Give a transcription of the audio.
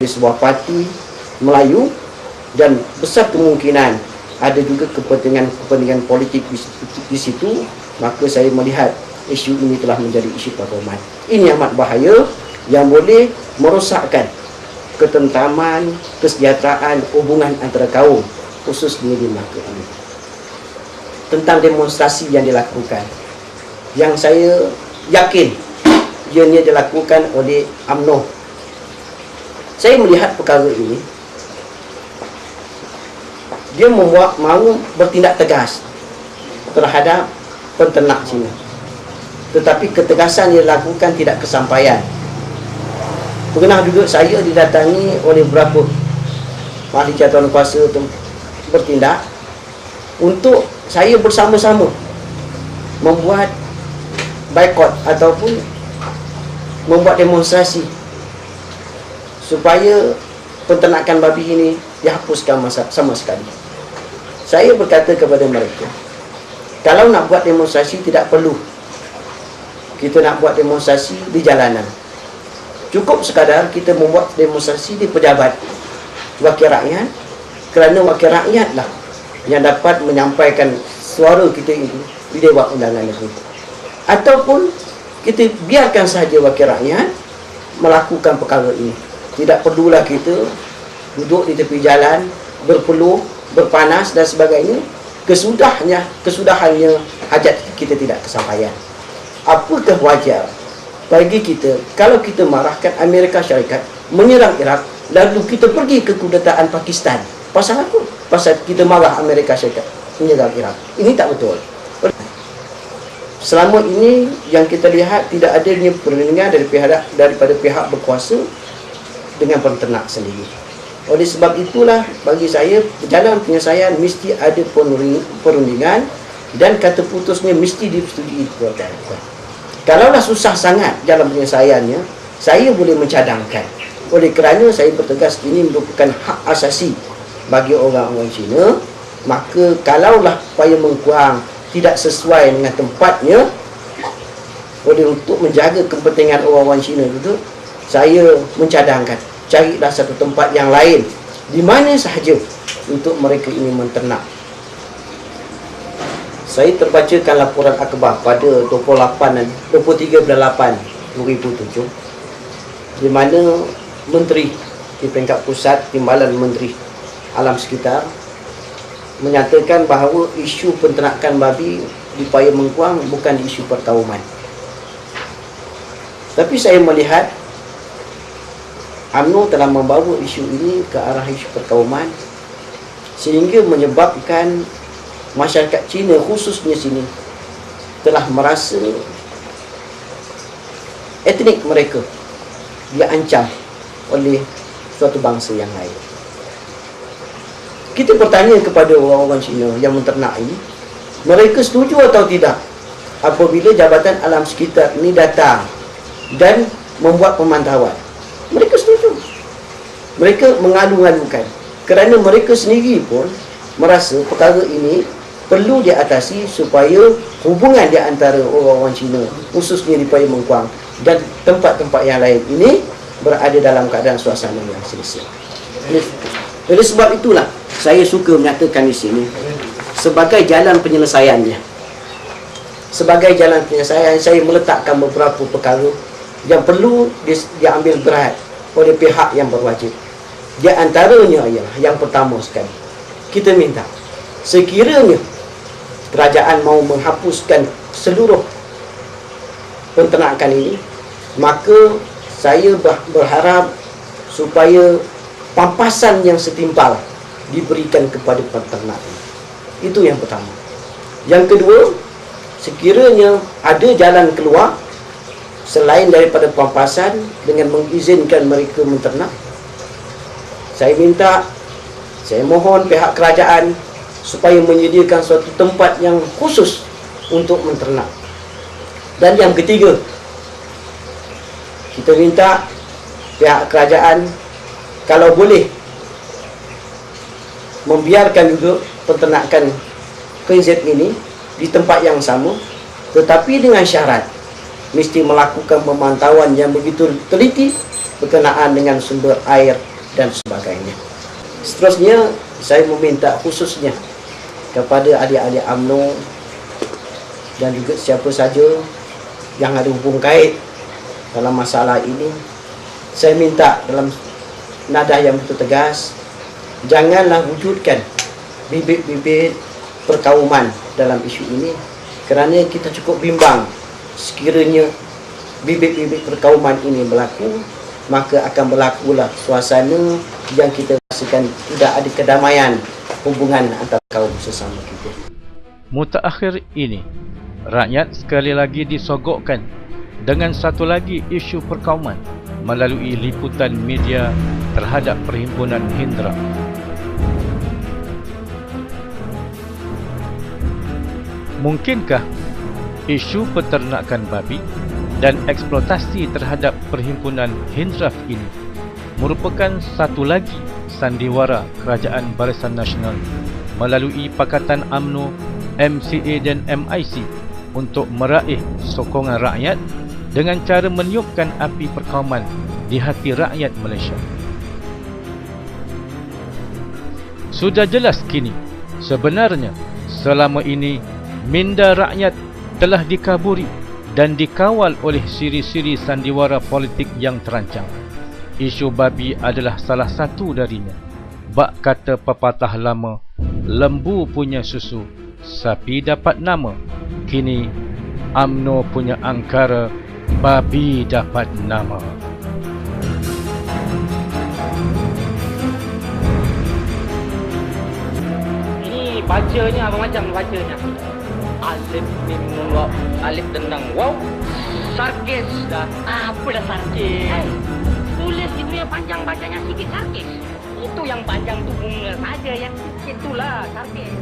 sebuah parti Melayu, dan besar kemungkinan ada juga kepentingan politik di situ, maka saya melihat isu ini telah menjadi isu performan. Ini amat bahaya yang boleh merosakkan ketentraman, kesejahteraan, hubungan antara kaum, khususnya di Melaka ini. Tentang demonstrasi yang dilakukan, yang saya yakin ianya dilakukan oleh UMNO. Saya melihat perkara ini, dia mahu bertindak tegas terhadap penternak Cina, tetapi ketegasan yang dilakukan tidak kesampaian. Pernah juga saya didatangi oleh beberapa ahli jawatan kuasa untuk bertindak untuk saya bersama-sama membuat boikot ataupun membuat demonstrasi supaya penternakan babi ini dihapuskan sama sekali. Saya berkata kepada mereka, kalau nak buat demonstrasi tidak perlu kita nak buat demonstrasi di jalanan. Cukup sekadar kita membuat demonstrasi di pejabat wakil rakyat, kerana wakil rakyatlah yang dapat menyampaikan suara kita itu di Dewan Undangan Negeri. Ataupun kita biarkan sahaja wakil rakyat melakukan perkara ini. Tidak perlulah kita duduk di tepi jalan, berpeluh, berpanas dan sebagainya. Kesudahannya hajat kita tidak kesampaian. Apakah wajar bagi kita kalau kita marahkan Amerika Syarikat menyerang Iraq, lalu kita pergi ke kedutaan Pakistan? Pasal apa? Pasal kita marah Amerika Syarikat menyerang Iraq. Ini tak betul. Selama ini yang kita lihat tidak adanya perlindungan daripada pihak berkuasa dengan penternak sendiri. Oleh sebab itulah bagi saya jalan penyelesaian mesti ada perundingan dan kata putusnya mesti disetujui dikeluarkan. Kalaulah susah sangat jalan penyelesaiannya, saya boleh mencadangkan. Oleh kerana saya bertegas ini merupakan hak asasi bagi orang-orang Cina, maka kalaulah Payung Mengkuang tidak sesuai dengan tempatnya, oleh untuk menjaga kepentingan orang-orang Cina itu, saya mencadangkan carilah satu tempat yang lain di mana sahaja untuk mereka ini menternak. Saya terbacakan laporan akhbar pada 23 bulan 8 2007, di mana Menteri di peringkat pusat, Timbalan Menteri Alam Sekitar, menyatakan bahawa isu penternakan babi di Payung Mengkuang bukan isu pertauman. Tapi saya melihat UMNO telah membawa isu ini ke arah isu perkauman, sehingga menyebabkan masyarakat Cina, khususnya sini, telah merasa etnik mereka diancam oleh suatu bangsa yang lain. Kita bertanya kepada orang-orang Cina yang menternak ini, mereka setuju atau tidak apabila Jabatan Alam Sekitar ini datang dan membuat pemantauan? Mereka setuju. Mereka mengalu-alukan kerana mereka sendiri pun merasa perkara ini perlu diatasi supaya hubungan di antara orang-orang Cina, khususnya di Payung Mengkuang dan tempat-tempat yang lain ini berada dalam keadaan suasana yang selesa. Oleh sebab itulah saya suka menyatakan di sini sebagai jalan penyelesaiannya. Sebagai jalan penyelesaian, saya meletakkan beberapa perkara yang perlu diambil berat oleh pihak yang berwajib. Di antaranya ialah yang pertama sekali, kita minta sekiranya kerajaan mahu menghapuskan seluruh penternakan ini, maka saya berharap supaya pampasan yang setimpal diberikan kepada peternak ini. Itu yang pertama. Yang kedua, sekiranya ada jalan keluar selain daripada pampasan dengan mengizinkan mereka menternak, saya mohon pihak kerajaan supaya menyediakan suatu tempat yang khusus untuk menternak. Dan yang ketiga, kita minta pihak kerajaan kalau boleh membiarkan juga penternakan KZ ini di tempat yang sama, tetapi dengan syarat mesti melakukan pemantauan yang begitu teliti berkenaan dengan sumber air dan sebagainya. Seterusnya, saya meminta khususnya kepada adik-adik UMNO dan juga siapa saja yang ada hubung kait dalam masalah ini, saya minta dalam nada yang betul tegas, janganlah wujudkan bibit-bibit perkauman dalam isu ini, kerana kita cukup bimbang sekiranya bibit-bibit perkauman ini berlaku, maka akan berlakulah suasana yang kita rasakan tidak ada kedamaian hubungan antara kaum sesama kita. Mutakhir ini, rakyat sekali lagi disogokkan dengan satu lagi isu perkauman melalui liputan media terhadap Perhimpunan Hendra. Mungkinkah isu peternakan babi dan eksploitasi terhadap Perhimpunan Hindraf ini merupakan satu lagi sandiwara Kerajaan Barisan Nasional melalui Pakatan UMNO, MCA dan MIC untuk meraih sokongan rakyat dengan cara meniupkan api perkauman di hati rakyat Malaysia. Sudah jelas kini, sebenarnya selama ini minda rakyat telah dikaburi dan dikawal oleh siri-siri sandiwara politik yang terancang. Isu babi adalah salah satu darinya. Bak kata pepatah lama, lembu punya susu, sapi dapat nama. Kini UMNO punya angkara, babi dapat nama. Ini bacanya apa macam bacanya? Alif mim waw, alif tendang waw, sarkis dah. Apa dah sarkis? Tulis itu yang panjang bacanya sikit sarkis. Itu yang panjang tu bunga saja, yang itulah sarkis.